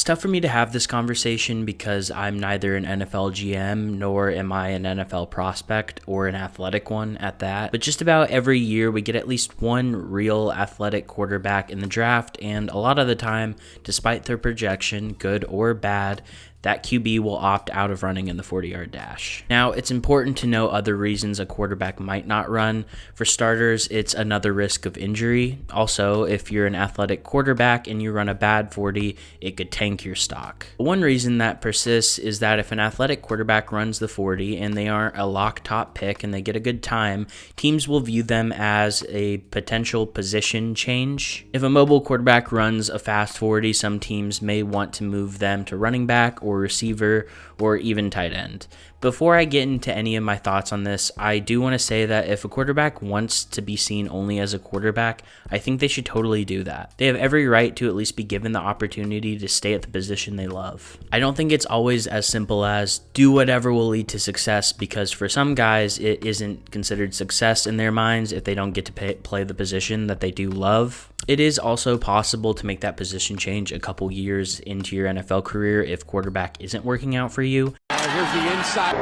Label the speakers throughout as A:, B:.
A: It's tough for me to have this conversation because I'm neither an NFL GM nor am I an NFL prospect or an athletic one at that. But just about every year we get at least one real athletic quarterback in the draft, and a lot of the time, despite their projection, good or bad, that QB will opt out of running in the 40-yard dash. Now, it's important to know other reasons a quarterback might not run. For starters, it's another risk of injury. Also, if you're an athletic quarterback and you run a bad 40, it could tank your stock. One reason that persists is that if an athletic quarterback runs the 40 and they aren't a lock top pick and they get a good time, teams will view them as a potential position change. If a mobile quarterback runs a fast 40, some teams may want to move them to running back or receiver or even tight end. Before I get into any of my thoughts on this, I do want to say that if a quarterback wants to be seen only as a quarterback, I think they should totally do that. They have every right to at least be given the opportunity to stay at the position they love. I don't think it's always as simple as do whatever will lead to success, because for some guys it isn't considered success in their minds if they don't get to play the position that they do love. It is also possible to make that position change a couple years into your NFL career if quarterback isn't working out for you.
B: Here's the inside.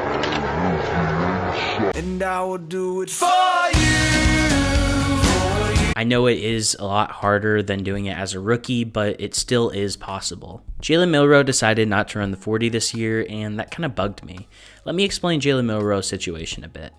B: And I will do it for you.
A: I know it is a lot harder than doing it as a rookie, but it still is possible. Jalen Milroe decided not to run the 40 this year, and that kind of bugged me. Let me explain Jalen Milroe's situation a bit.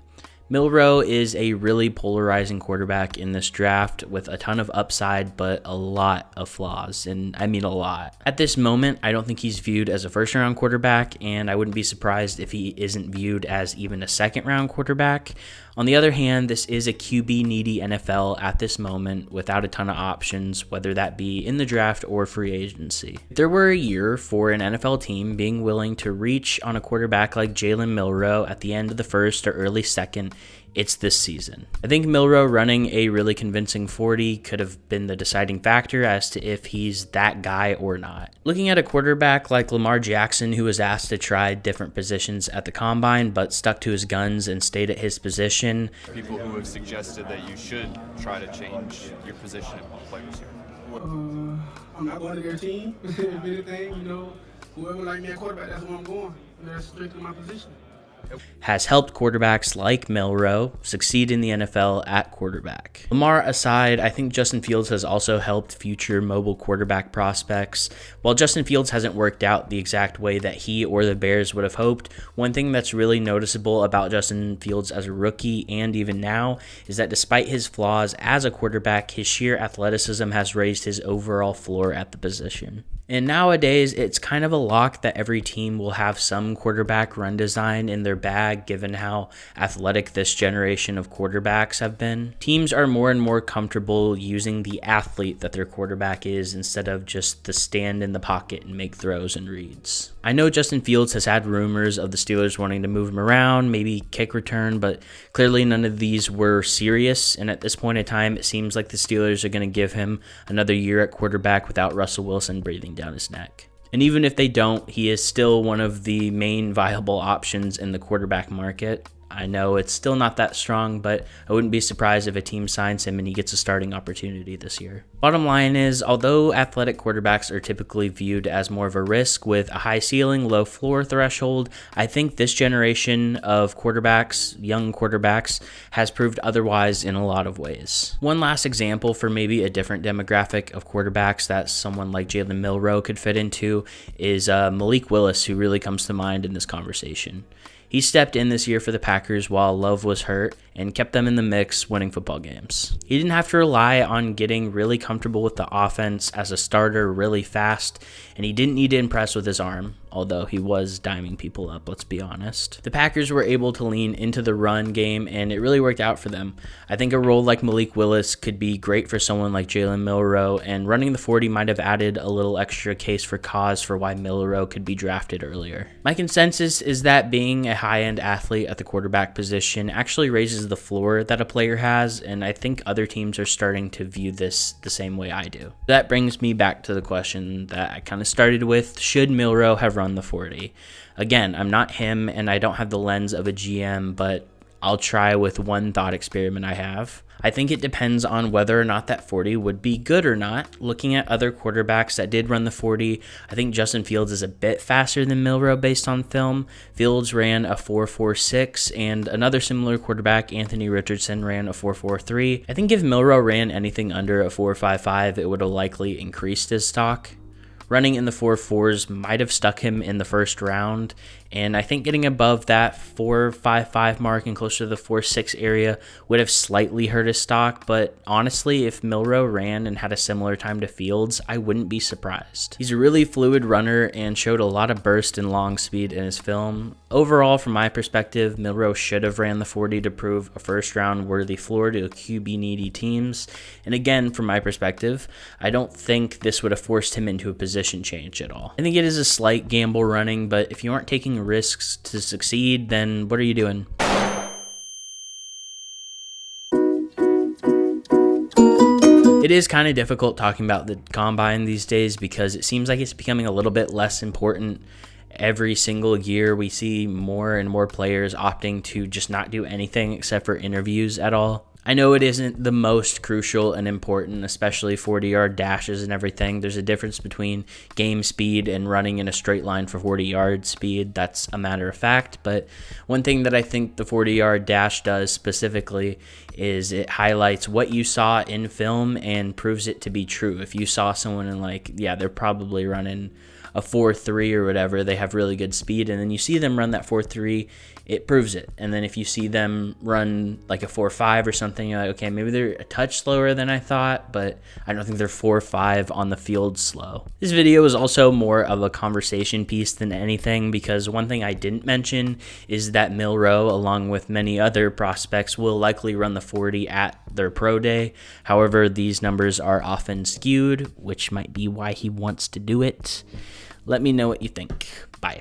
A: Milroe is a really polarizing quarterback in this draft with a ton of upside, but a lot of flaws, and I mean a lot. At this moment, I don't think he's viewed as a first-round quarterback, and I wouldn't be surprised if he isn't viewed as even a second-round quarterback. On the other hand, this is a QB-needy NFL at this moment without a ton of options, whether that be in the draft or free agency. If there were a year for an NFL team being willing to reach on a quarterback like Jalen Milroe at the end of the first or early second, it's this season. I think Milroe running a really convincing 40 could have been the deciding factor as to if he's that guy or not. Looking at a quarterback like Lamar Jackson, who was asked to try different positions at the combine but stuck to his guns and stayed at his position.
C: People who have suggested that you should try to change your position and play receiver.
D: I'm not going to their team. If anything, whoever like me at quarterback, that's where I'm going. That's strictly my position.
A: Has helped quarterbacks like Milroe succeed in the NFL at quarterback. Lamar aside, I think Justin Fields has also helped future mobile quarterback prospects. While Justin Fields hasn't worked out the exact way that he or the Bears would have hoped, one thing that's really noticeable about Justin Fields as a rookie and even now is that despite his flaws as a quarterback, his sheer athleticism has raised his overall floor at the position. And nowadays, it's kind of a lock that every team will have some quarterback run design in their bag, given how athletic this generation of quarterbacks have been. Teams are more and more comfortable using the athlete that their quarterback is instead of just the stand in the pocket and make throws and reads. I know Justin Fields has had rumors of the Steelers wanting to move him around, maybe kick return, but clearly none of these were serious, and at this point in time, it seems like the Steelers are going to give him another year at quarterback without Russell Wilson breathing down his neck. And even if they don't, he is still one of the main viable options in the quarterback market. I know it's still not that strong, but I wouldn't be surprised if a team signs him and he gets a starting opportunity this year. Bottom line is, although athletic quarterbacks are typically viewed as more of a risk with a high ceiling, low floor threshold, I think this generation of quarterbacks, young quarterbacks, has proved otherwise in a lot of ways. One last example for maybe a different demographic of quarterbacks that someone like Jalen Milroe could fit into is Malik Willis, who really comes to mind in this conversation. He stepped in this year for the Packers while Love was hurt and kept them in the mix, winning football games. He didn't have to rely on getting really comfortable with the offense as a starter really fast, and he didn't need to impress with his arm, although he was diming people up, let's be honest. The Packers were able to lean into the run game, and it really worked out for them. I think a role like Malik Willis could be great for someone like Jalen Milroe, and running the 40 might have added a little extra case for cause for why Milroe could be drafted earlier. My consensus is that being a high-end athlete at the quarterback position actually raises the floor that a player has, and I think other teams are starting to view this the same way I do. That brings me back to the question that I kind of started with: should Milroe have run the 40? Again, I'm not him, and I don't have the lens of a GM, but I'll try with one thought experiment I have. I think it depends on whether or not that 40 would be good or not. Looking at other quarterbacks that did run the 40, I think Justin Fields is a bit faster than Milroe based on film. Fields ran a 4.46, and another similar quarterback, Anthony Richardson, ran a 4.43. I think if Milroe ran anything under a 4.55, it would have likely increased his stock. Running in the 4.4s might have stuck him in the first round, and I think getting above that 4.55 mark and closer to the 4.6 area would have slightly hurt his stock, but honestly, if Milroe ran and had a similar time to Fields, I wouldn't be surprised. He's a really fluid runner and showed a lot of burst and long speed in his film. Overall, from my perspective, Milroe should have ran the 40 to prove a first-round worthy floor to QB-needy teams, and again, from my perspective, I don't think this would have forced him into a position change at all. I think it is a slight gamble running, but if you aren't taking risks to succeed, then what are you doing? It is kind of difficult talking about the combine these days because it seems like it's becoming a little bit less important. Every single year we see more and more players opting to just not do anything except for interviews at all. I know it isn't the most crucial and important, especially 40-yard dashes and everything. There's a difference between game speed and running in a straight line for 40-yard speed. That's a matter of fact. But one thing that I think the 40-yard dash does specifically is it highlights what you saw in film and proves it to be true. If you saw someone and they're probably running a 4.3 or whatever, they have really good speed, and then you see them run that 4.3, it proves it. And then if you see them run like a 4.5 or something, you're like, okay, maybe they're a touch slower than I thought, but I don't think they're 4.5 on the field slow. This video is also more of a conversation piece than anything, because one thing I didn't mention is that Milroe, along with many other prospects, will likely run the 40 at their pro day. However, these numbers are often skewed, which might be why he wants to do it. Let me know what you think. Bye.